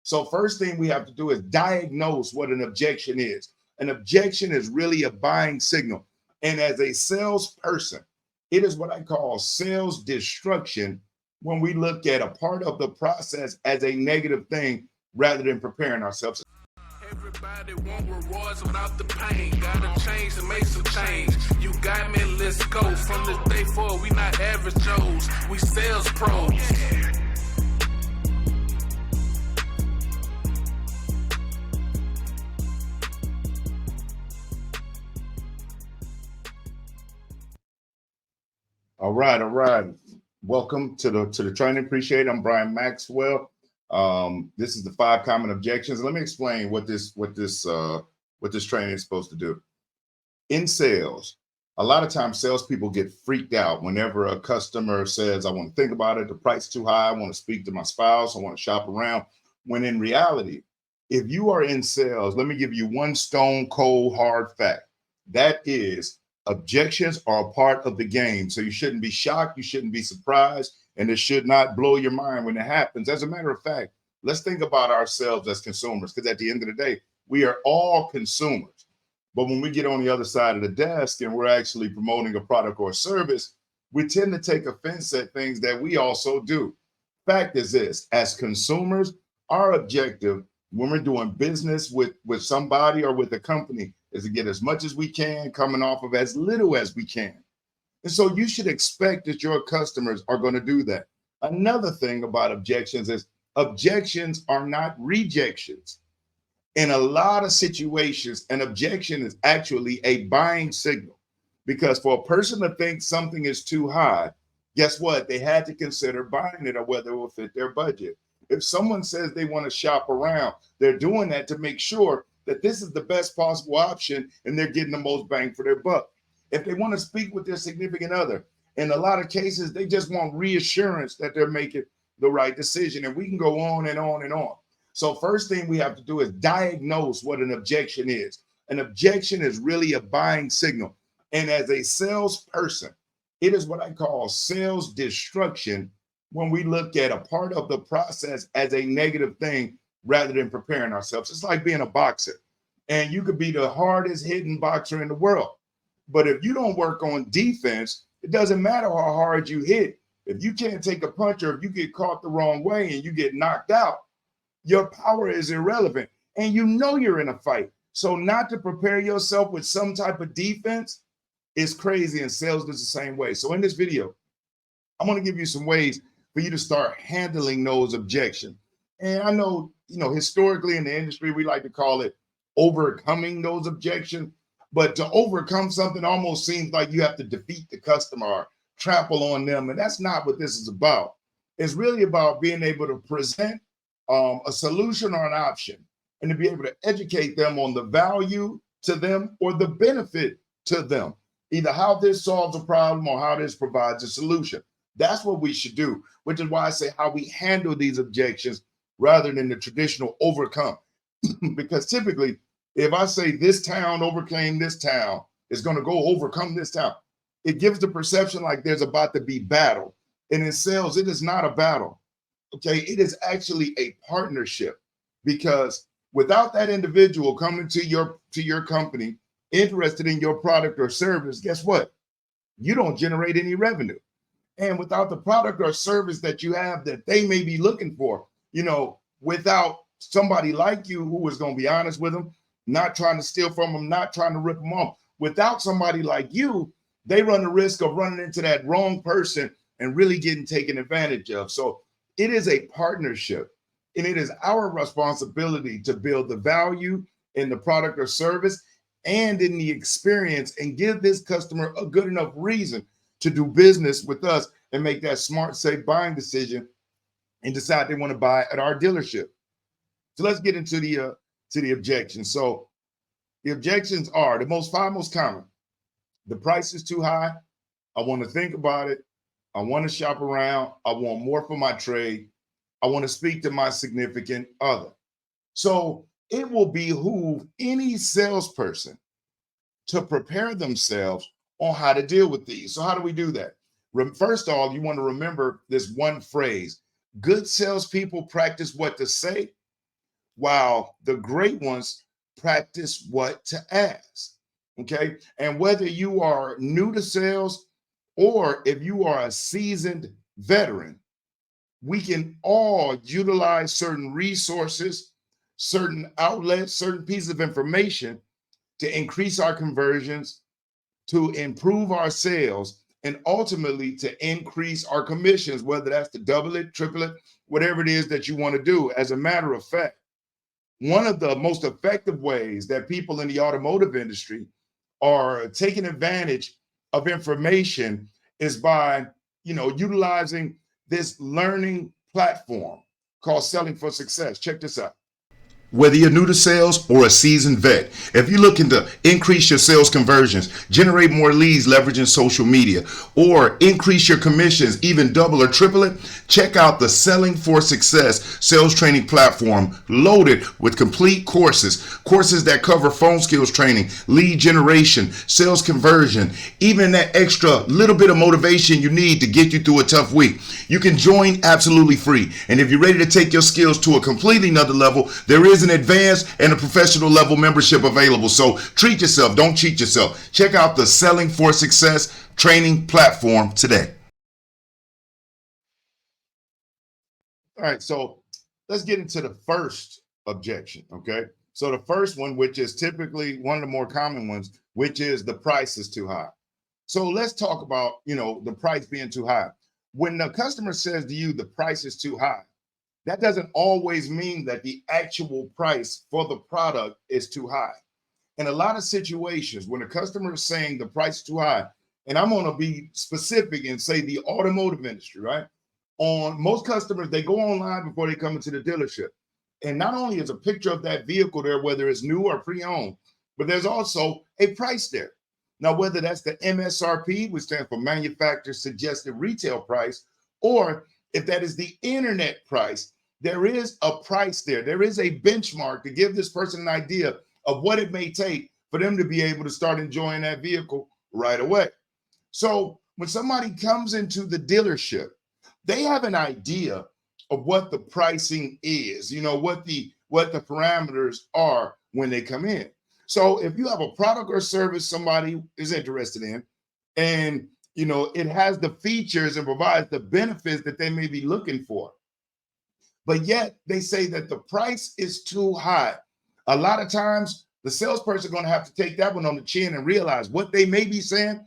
So first thing we have to do is diagnose what an objection is. An objection is really a buying signal. And as a salesperson, it is what I call sales destruction when we look at a part of the process as a negative thing rather than preparing ourselves. Everybody want rewards without the pain. Gotta change to make some change. You got me, let's go. From this day forward, we not average Joes. We sales pros. All right, all right. Welcome to the training. Appreciate it. I'm Brian Maxwell. This is the 5 common objections. Let me explain what this training is supposed to do. In sales, a lot of times salespeople get freaked out whenever a customer says, "I want to think about it. The price is too high. I want to speak to my spouse. I want to shop around." When in reality, if you are in sales, let me give you one stone cold hard fact. That is, objections are a part of the game. So you shouldn't be shocked. You shouldn't be surprised. And it should not blow your mind when it happens. As a matter of fact, let's think about ourselves as consumers, because at the end of the day, we are all consumers. But when we get on the other side of the desk and we're actually promoting a product or a service, we tend to take offense at things that we also do. Fact is this, as consumers, our objective when we're doing business with somebody or with a company is to get as much as we can, coming off of as little as we can. And so you should expect that your customers are going to do that. Another thing about objections is objections are not rejections. In a lot of situations, an objection is actually a buying signal, because for a person to think something is too high, guess what? They had to consider buying it or whether it will fit their budget. If someone says they want to shop around, they're doing that to make sure that this is the best possible option and they're getting the most bang for their buck. If they want to speak with their significant other, in a lot of cases, they just want reassurance that they're making the right decision. And we can go on and on and on. So first thing we have to do is diagnose what an objection is. An objection is really a buying signal. And as a salesperson, it is what I call sales destruction when we look at a part of the process as a negative thing rather than preparing ourselves. It's like being a boxer, and you could be the hardest hitting boxer in the world. But if you don't work on defense, it doesn't matter how hard you hit. If you can't take a punch, or if you get caught the wrong way and you get knocked out, your power is irrelevant. And you know you're in a fight. So not to prepare yourself with some type of defense is crazy, and sales does the same way. So in this video, I'm going to give you some ways for you to start handling those objections. And I know, historically in the industry, we like to call it overcoming those objections. But to overcome something almost seems like you have to defeat the customer or trample on them. And that's not what this is about. It's really about being able to present a solution or an option, and to be able to educate them on the value to them or the benefit to them, either how this solves a problem or how this provides a solution. That's what we should do, which is why I say how we handle these objections rather than the traditional overcome. Because typically, if I say this town overcame this town, it's going to go overcome this town, it gives the perception like there's about to be battle. And in sales, it is not a battle. Okay, it is actually a partnership, because without that individual coming to your company interested in your product or service, guess what? You don't generate any revenue. And without the product or service that you have that they may be looking for, without somebody like you who is going to be honest with them, not trying to steal from them, not trying to rip them off, without somebody like you, they run the risk of running into that wrong person and really getting taken advantage of. So it is a partnership, and it is our responsibility to build the value in the product or service and in the experience, and give this customer a good enough reason to do business with us and make that smart, safe buying decision and decide they want to buy at our dealership. So let's get into the objections. So the objections are the 5 most common. The price is too high. I want to think about it. I want to shop around. I want more for my trade. I want to speak to my significant other. So it will behoove any salesperson to prepare themselves on how to deal with these. So how do we do that? First of all, you want to remember this one phrase: good salespeople practice what to say, while the great ones practice what to ask. Okay. And whether you are new to sales or if you are a seasoned veteran, we can all utilize certain resources, certain outlets, certain pieces of information to increase our conversions, to improve our sales, and ultimately to increase our commissions, whether that's to double it, triple it, whatever it is that you want to do. As a matter of fact, one of the most effective ways that people in the automotive industry are taking advantage of information is by, utilizing this learning platform called Selling for Success. Check this out. Whether you're new to sales or a seasoned vet, if you're looking to increase your sales conversions, generate more leads leveraging social media, or increase your commissions, even double or triple it, check out the Selling for Success sales training platform loaded with complete courses that cover phone skills training, lead generation, sales conversion, even that extra little bit of motivation you need to get you through a tough week. You can join absolutely free. And if you're ready to take your skills to a completely another level, there is an advanced and a professional level membership available. So treat yourself, don't cheat yourself. Check out the Selling for Success training platform today. All right, so let's get into the first objection, okay? So the first one, which is typically one of the more common ones, which is the price is too high. So let's talk about, the price being too high. When the customer says to you, the price is too high, that doesn't always mean that the actual price for the product is too high. In a lot of situations, when a customer is saying the price is too high, and I'm going to be specific and say the automotive industry, right? On most customers, they go online before they come into the dealership. And not only is a picture of that vehicle there, whether it's new or pre-owned, but there's also a price there. Now, whether that's the MSRP, which stands for manufacturer suggested retail price, or if that is the internet price, there is a price there. There is a benchmark to give this person an idea of what it may take for them to be able to start enjoying that vehicle right away. So when somebody comes into the dealership, they have an idea of what the pricing is, what the parameters are when they come in. So if you have a product or service somebody is interested in, and it has the features and provides the benefits that they may be looking for, but yet they say that the price is too high, a lot of times the salesperson is going to have to take that one on the chin and realize what they may be saying